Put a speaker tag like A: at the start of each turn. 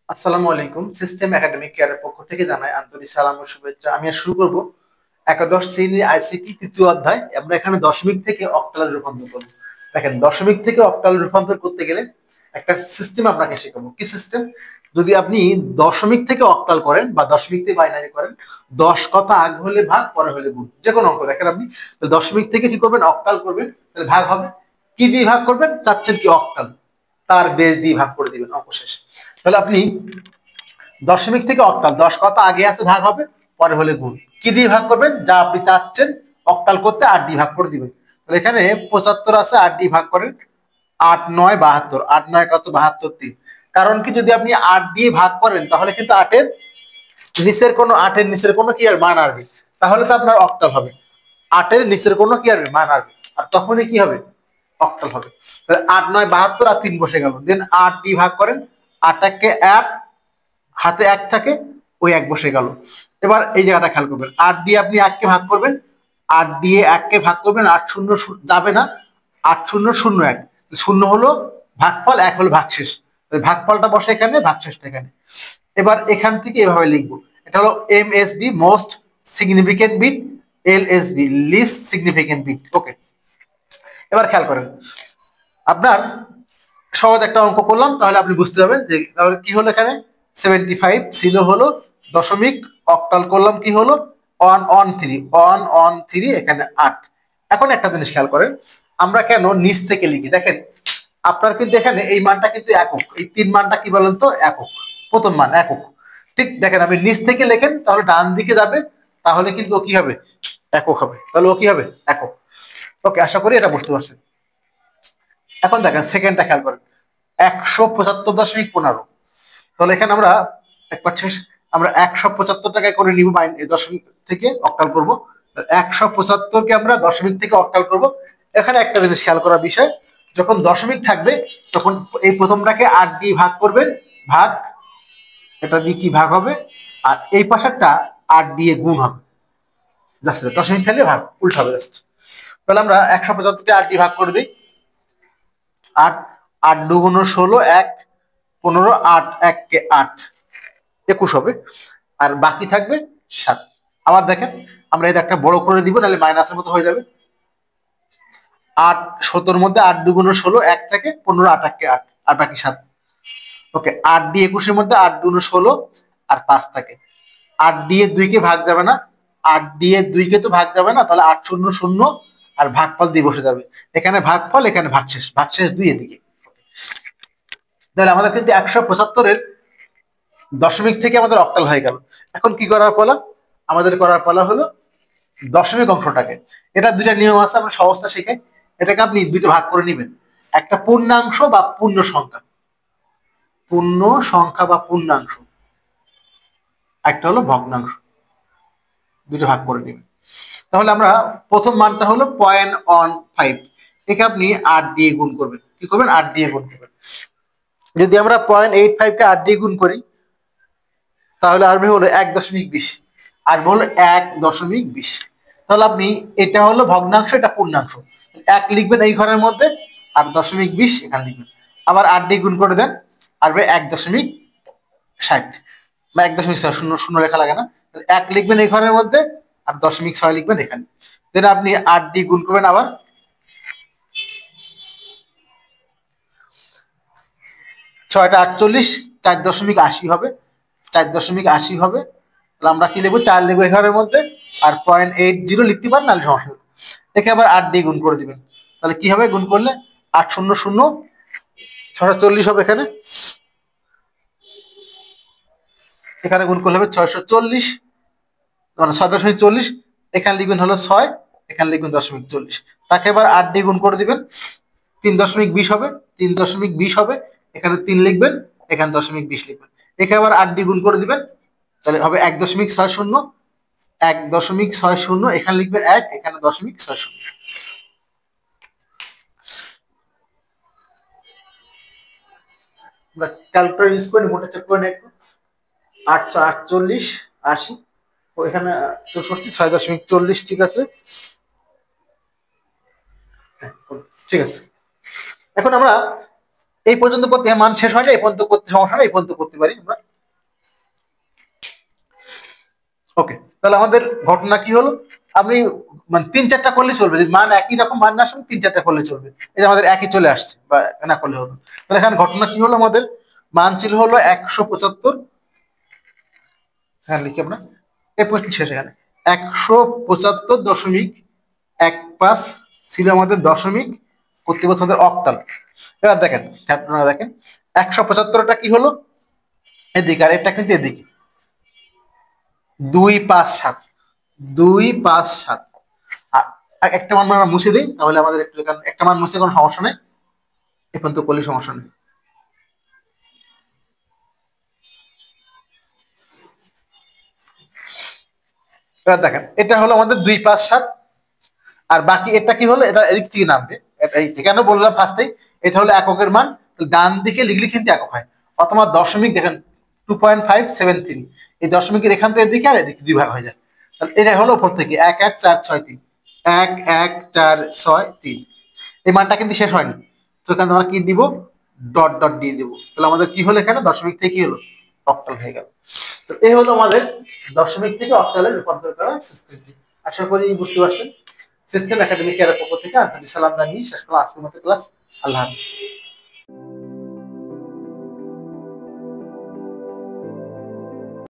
A: আসসালামু আলাইকুম। System academic কেয়ারের পক্ষ থেকে জানাই আন্তরিক সালাম ও শুভেচ্ছা। আমি শুরু করব একাদশ শ্রেণীর আইসিটি তৃতীয় অধ্যায়। আমরা এখানে দশমিক থেকে অক্টালে রূপান্তর করব। দেখেন, দশমিক থেকে অক্টালে রূপান্তর করতে গেলে একটা সিস্টেম আপনাকে শেখাবো। কি সিস্টেম? যদি আপনি দশমিক থেকে অক্টাল করেন বা দশমিক থেকে বাইনারি করেন, 10 কথা আগে হলে ভাগ, পরে হলে গুণ, যে কোনো অঙ্ক। দেখেন, আপনি দশমিক থেকে কি করবেন? অক্টাল করবেন, তাহলে ভাগ হবে। কি দিয়ে ভাগ করবেন? চাচ্ছেন কি? অক্টাল। তার বেস দিয়ে ভাগ করে দিবেন অঙ্ক শেষ। তাহলে আপনি দশমিক থেকে অক্টাল, 10 কত আগে আছে ভাগ হবে, পরে হলে গুণ। কি দিয়ে ভাগ করবেন? যা আপনি চাচ্ছেন অক্টাল করতে 8 দিয়ে ভাগ করে দিবেন। তাহলে এখানে 75 আছে, 8 দিয়ে ভাগ করেন। 8 9 72, 8 9 কত? 72 3। কারণ কি, যদি আপনি 8 দিয়ে ভাগ করেন তাহলে কিন্তু 8 এর নিচের কোনো কি আর মান আসবে, তাহলে তো আপনার অক্টাল হবে। 8 এর নিচের কোনো কি আসবে? মান আসবে, আর তখনই কি হবে? অক্টাল হবে। 8 9 72 আর 3 বসে গেল। দেন 8 দিয়ে ভাগ করেন, 8 একে 1, হাতে 1 থাকে, ওই 1 বসে গেল। এবার এই জায়গাটা খেয়াল করবেন, 8 দিয়ে আপনি 1 কে ভাগ করবেন, 8 দিয়ে 1 কে ভাগ করবেন, 8 শূন্য যাবে না, 8 শূন্য 0 1, শূন্য হলো ভাগফল, 1 হলো ভাগশেষ। ভাগফলটা বসে এখানে, ভাগশেষটা এখানে। এবার এখান থেকে এভাবে লিখবো, এটা হলো MSB most significant bit, LSB least significant bit. Okay, এবার খেয়াল করেন, আপনার সহজ একটা অঙ্ক করলাম, তাহলে আপনি বুঝতে পারবেন যে তাহলে কি হলো। এখানে 75 ছিল হলো দশমিক, অক্টাল করলাম কি হলো 1 1 3, 1 1 3, এখানে 8। এখন একটা জিনিস খেয়াল করেন, আমরা কেন নিচ থেকে লিখি? দেখেন, আপনার কিন্তু এখানে এই মানটা কিন্তু একক, এই 3 মানটা কি বলেন তো? একক, প্রথম মান একক। ঠিক দেখেন, আপনি নিচ থেকে লেখেন তাহলে ডান দিকে যাবে, তাহলে কিন্তু ও কি হবে? একক হবে। তাহলে ও কি হবে? একক। ওকে, আশা করি এটা বুঝতে পারছেন। এখন দেখেন সেকেন্ডটা খেয়াল করেন, 175.15। তাহলে এখানে আমরা একবার আমরা 175 টাকায় করে নিব, দশমিক থেকে অক্টাল করব। 175 কে আমরা দশমিক থেকে অক্টাল করব। এখানে একটা জিনিস খেয়াল করার বিষয়, যখন দশমিক থাকবে তখন এই প্রথমটাকে 8 দিয়ে ভাগ করবেন, ভাগ, এটা দিয়ে কি ভাগ হবে, আর এই পাশেরটা 8 দিয়ে গুণ হবে। জাস্ট দশমিক থাকলে ভাগ উল্টা হবে জাস্ট। তাহলে আমরা 175 কে 8 দিয়ে ভাগ করে দিই। 8 8 2 গুণ 16, 1 15, 8 1 কে 8, 21 হবে। আর বাকি থাকবে 7। আবার দেখেন, আমরা এটা একটা বড় করে দিব, নাহলে মাইনাসের মতো হয়ে যাবে। 8 17 মধ্যে 8 2 গুণ 16, 1 থেকে 15, 8 1 কে 8, আর বাকি 7। ওকে, 8 দিয়ে 21 এর মধ্যে 8 2 গুণ 16 আর 5 থাকে। 8 দিয়ে 2 কে ভাগ যাবে না, 8 দিয়ে 2 কে তো ভাগ যাবে না, তাহলে 8 0 0 আর ভাগফল দিয়ে বসে যাবে। এখানে ভাগফল, এখানে ভাগশেষ, ভাগশেষ 2 এদিকে। তাহলে আমাদের কিন্তু 175-এর দশমিক থেকে আমাদের অক্টাল হয়ে গেল। এখন কি করার পালা? আমাদের করার পালা হলো দশমিক অংশটাকে। এটা দুইটা নিয়ম আছে, আমরা সহজটা শিখাই। এটাকে আপনি দুইটা ভাগ করে নেবেন, একটা পূর্ণাংশ বা পূর্ণ সংখ্যা, পূর্ণ সংখ্যা বা পূর্ণাংশ, একটা হলো ভগ্নাংশ। দুইটা ভাগ করে নেবেন। তাহলে আমরা প্রথম মানটা হলো 0.15, একে আপনি 8 দিয়ে গুণ করবেন। কি করবেন? 8 দিয়ে গুণ করবেন। যদি আমরা 0.85 কে 8 দিয়ে গুণ করি, তাহলে আসবে হলো 1.20, আর হলো 1.20। তাহলে আপনি, এটা হলো ভগ্নাংশ, এটা পূর্ণাংশ, 1 লিখবেন এই ঘরের মধ্যে, আর 0.20 এখানে লিখবেন। আবার 8 দিয়ে গুণ করে দেন, আসবে 1.60 বা 1.6, শূন্য শূন্য লেখা লাগে না। 1 লিখবেন এই ঘরের মধ্যে, আর 0.6 লিখবেন এখানে। দেন আপনি 8 দিয়ে গুণ করবেন, আবার 6টা 48, 4.80 হবে, 4.80 হবে। তাহলে আমরা কি লিখবো? 4 লিখবো এখানের মধ্যে, আর 0.80 লিখতে পারেন, নাহলে সমস্যা নেই। একে আবার 8 দিয়ে গুণ করে দিবেন। তাহলে কি হবে? গুণ করলে 8 0 0, 640 হবে এখানে। এখানে গুণ করলে হবে 640, মানে 6.40। এখানে লিখবেন হলো 6, এখানে লিখবেন 0.40। তাকে এবার 8 দিয়ে গুণ করে দিবেন, 3.20 হবে, 3.20 হবে। এখানে 3 লিখবেন, এখানে 0.20 লিখবেন। একে আবার 8 দিয়ে গুণ করে দিবেন, তাহলে হবে 1.60, 1.60, এখানে লিখবেন 1, এখানে 0.60। আমরা ক্যালকুলেটর ইউজ করে মোটা চেক করে একটু। 848 80, ও এখানে 64, 6.40, ঠিক আছে। ঠিক আছে। এখন আমরা এই পর্যন্ত করতে মান শেষ হয় না, এই পর্যন্ত করতে সমস্যা না, এই পর্যন্ত করতে পারি আমরা। ওকে, তাহলে আমাদের ঘটনা কি হলো, আপনি মানে 3-4টা করলে চলবে, যদি মান একই রকম মান না আসে 3-4টা করলে চলবে। এই যে আমাদের একই চলে আসছে, বা না করলে হতো। তাহলে এখানে ঘটনা কি হলো, আমাদের মান ছিল হলো 175, হ্যাঁ লিখি আমরা, এই প্রশ্ন শেষ এখানে 175.15 ছিল আমাদের দশমিক, করতে বলছে আমাদের অক্টাল। এবার দেখেন, আপনারা দেখেন 175টা কি হলো এদিকে, আর এটা কিন্তু এদিকে 257, 257। আর একটা মান আমরা মুছে দিই, তাহলে আমাদের একটু একটা মান মুছে কোনো সমস্যা নেই, এখন তো করলে সমস্যা নেই। এবার দেখেন এটা হলো আমাদের 257, আর বাকি এটা কি হলো, এটা এদিক থেকে নামবে, এটা কেন বললাম ফার্স্টেই, এটা হলো এককের মান, ডান দিকে লিখলে কিন্তু একক হয়, অথবা দশমিক দেখেন 2.573, এই দশমিকের এখান থেকে এদিকে আর এদিকে 2 ভাগ হয়ে যায়। তাহলে এটা হলো উপর থেকে 11463, 11463, এই মানটা কিন্তু শেষ হয়নি, তো এখানে আমরা কি দিব, ডট ডট দিয়ে দিব। তাহলে আমাদের কি হলো, এখানে দশমিক থেকে কি হলো, অক্টাল হয়ে গেল। তো এই হলো আমাদের দশমিক থেকে অক্টালে রূপান্তর করার সিস্টেমটি। আশা করি বুঝতে পারছেন। সিস্টেম একাডেমিক এর পক্ষ থেকে আন্তরিক সালাম জানিয়ে শেষ করলাম আজকের মতো ক্লাস। আল্লাহ হাফিজ।